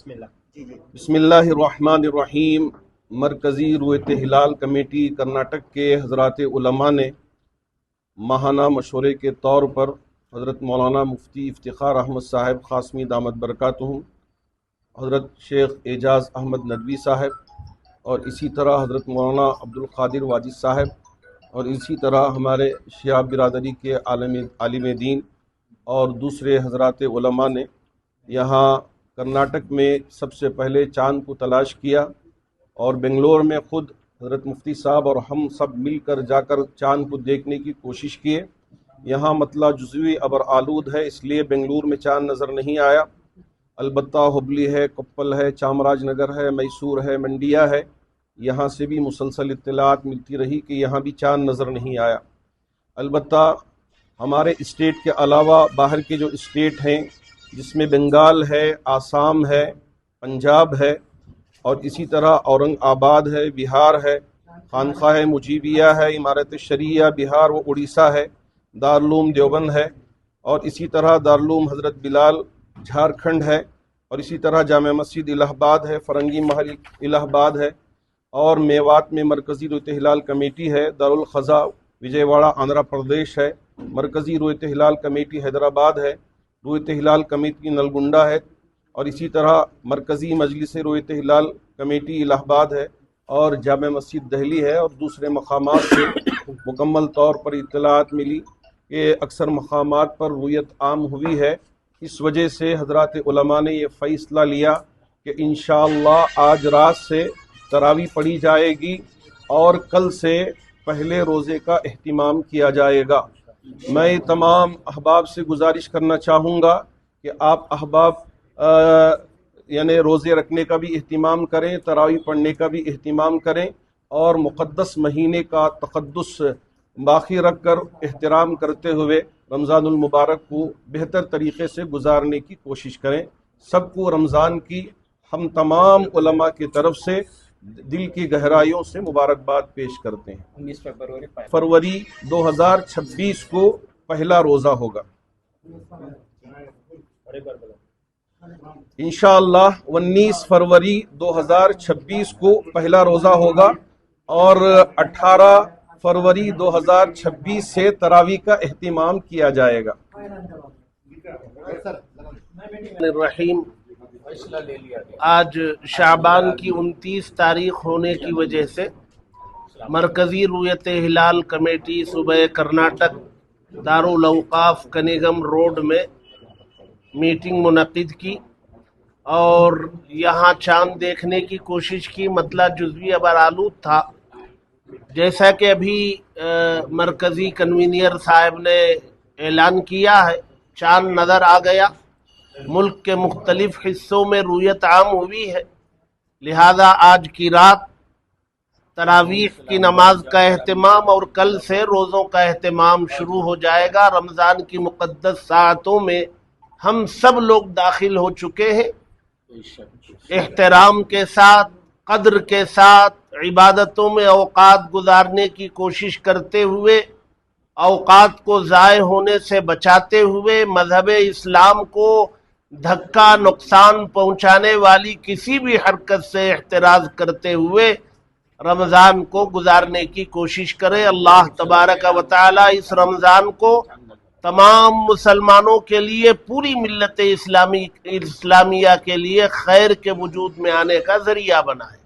بسم اللہ الرحمن الرحیم۔ مرکزی رویت ہلال کمیٹی کرناٹک کے حضرات علماء نے ماہانہ مشورے کے طور پر حضرت مولانا مفتی افتخار احمد صاحب قاسمی دامت برکاتہم، حضرت شیخ اعجاز احمد ندوی صاحب اور اسی طرح حضرت مولانا عبدالقادر واجد صاحب اور اسی طرح ہمارے شیعہ برادری کے عالم دین اور دوسرے حضرات علماء نے یہاں کرناٹک میں سب سے پہلے چاند کو تلاش کیا اور بنگلور میں خود حضرت مفتی صاحب اور ہم سب مل کر جا کر چاند کو دیکھنے کی کوشش کیے۔ یہاں مطلع جزوی ابر آلود ہے، اس لیے بنگلور میں چاند نظر نہیں آیا، البتہ ہبلی ہے، کپل ہے، چامراج نگر ہے، میسور ہے، منڈیا ہے، یہاں سے بھی مسلسل اطلاعات ملتی رہی کہ یہاں بھی چاند نظر نہیں آیا۔ البتہ ہمارے اسٹیٹ کے علاوہ باہر کے جو اسٹیٹ ہیں جس میں بنگال ہے، آسام ہے، پنجاب ہے اور اسی طرح اورنگ آباد ہے، بہار ہے، خانقاہ مجیبیہ ہے، امارت شریعہ بہار و اڑیسہ ہے، دارالعلوم دیوبند ہے اور اسی طرح دارالعلوم حضرت بلال جھارکھنڈ ہے اور اسی طرح جامع مسجد الہ آباد ہے، فرنگی محل الہ آباد ہے اور میوات میں مرکزی رویت ہلال کمیٹی ہے، دارالخزا وجے واڑہ آندھرا پردیش ہے، مرکزی رویت ہلال کمیٹی حیدرآباد ہے، رویت ہلال کمیٹی نلگنڈا ہے اور اسی طرح مرکزی مجلس رویت ہلال کمیٹی الہ آباد ہے اور جامع مسجد دہلی ہے اور دوسرے مقامات سے مکمل طور پر اطلاعات ملی کہ اکثر مقامات پر رویت عام ہوئی ہے۔ اس وجہ سے حضرات علماء نے یہ فیصلہ لیا کہ انشاءاللہ آج رات سے تراویح پڑھی جائے گی اور کل سے پہلے روزے کا اہتمام کیا جائے گا۔ میں تمام احباب سے گزارش کرنا چاہوں گا کہ آپ احباب یعنی روزے رکھنے کا بھی اہتمام کریں، تراویح پڑھنے کا بھی اہتمام کریں اور مقدس مہینے کا تقدس باقی رکھ کر احترام کرتے ہوئے رمضان المبارک کو بہتر طریقے سے گزارنے کی کوشش کریں۔ سب کو رمضان کی ہم تمام علماء کی طرف سے دل کی گہرائیوں سے مبارکباد پیش کرتے ہیں۔ 19 فروری 2026 کو پہلا روزہ ہوگا انشاءاللہ۔ 19 فروری 2026 کو پہلا روزہ ہوگا اور 18 فروری 2026 سے تراویح کا اہتمام کیا جائے گا۔ الرحیم، آج شعبان کی 29 تاریخ ہونے کی وجہ سے مرکزی رویت ہلال کمیٹی صوبہ کرناٹک دارالاوقاف کنیگم روڈ میں میٹنگ منعقد کی اور یہاں چاند دیکھنے کی کوشش کی۔ مطلع جزوی ابر آلود تھا، جیسا کہ ابھی مرکزی کنوینئر صاحب نے اعلان کیا ہے، چاند نظر آ گیا۔ ملک کے مختلف حصوں میں رویت عام ہوئی ہے، لہذا آج کی رات تراویح کی نماز کا اہتمام اور کل سے روزوں کا اہتمام شروع ہو جائے گا۔ رمضان کی مقدس ساعتوں میں ہم سب لوگ داخل ہو چکے ہیں۔ احترام کے ساتھ، قدر کے ساتھ عبادتوں میں اوقات گزارنے کی کوشش کرتے ہوئے، اوقات کو ضائع ہونے سے بچاتے ہوئے، مذہب اسلام کو دھکا نقصان پہنچانے والی کسی بھی حرکت سے احتراز کرتے ہوئے رمضان کو گزارنے کی کوشش کرے۔ اللہ تبارک و تعالی اس رمضان کو تمام مسلمانوں کے لیے، پوری ملت اسلامیہ کے لیے خیر کے وجود میں آنے کا ذریعہ بنائے۔